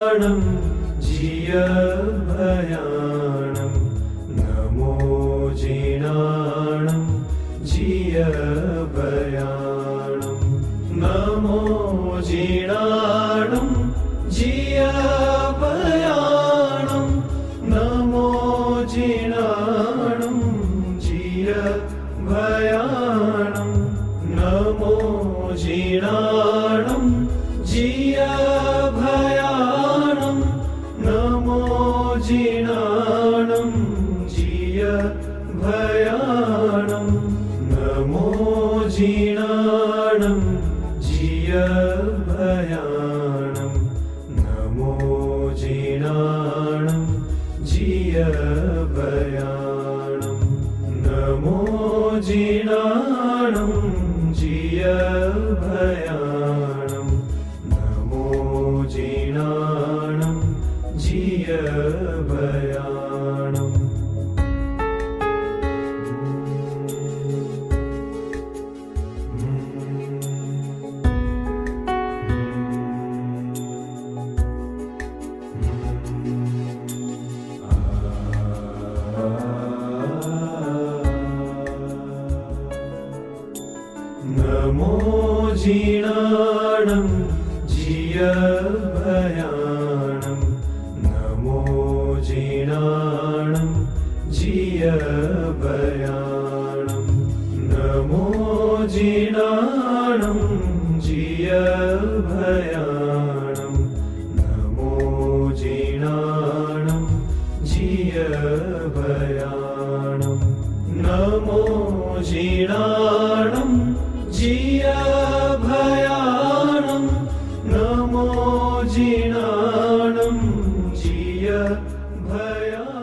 जिय भयाणं नमो जीर्णाणं जिय भयाणं नमो जीर्णाणं जिय भयाणं नमो जीर्णाणं जिय भयाणं नमो जीर्णाणं जिय भयाणं नमो जीर्णाणं जिय भयाणं नमो जीर्णाणं जिय भयाणं नमो जीर्णाणं जिय भयाणं नमो जीर्णाणं जिय भयाणं नमो जीर्णाणं जिय भयाणं नमो जीर्णाणं जिय भयाणं नमो जीर्णाणं जिय भयाणं नमो जीर्णाणं जिय भयाणं नमो जीर्णाणं जिय भयाणं नमो जीर्णाणं जिय भयाणं नमो जीर्णाणं जिय भयाणं।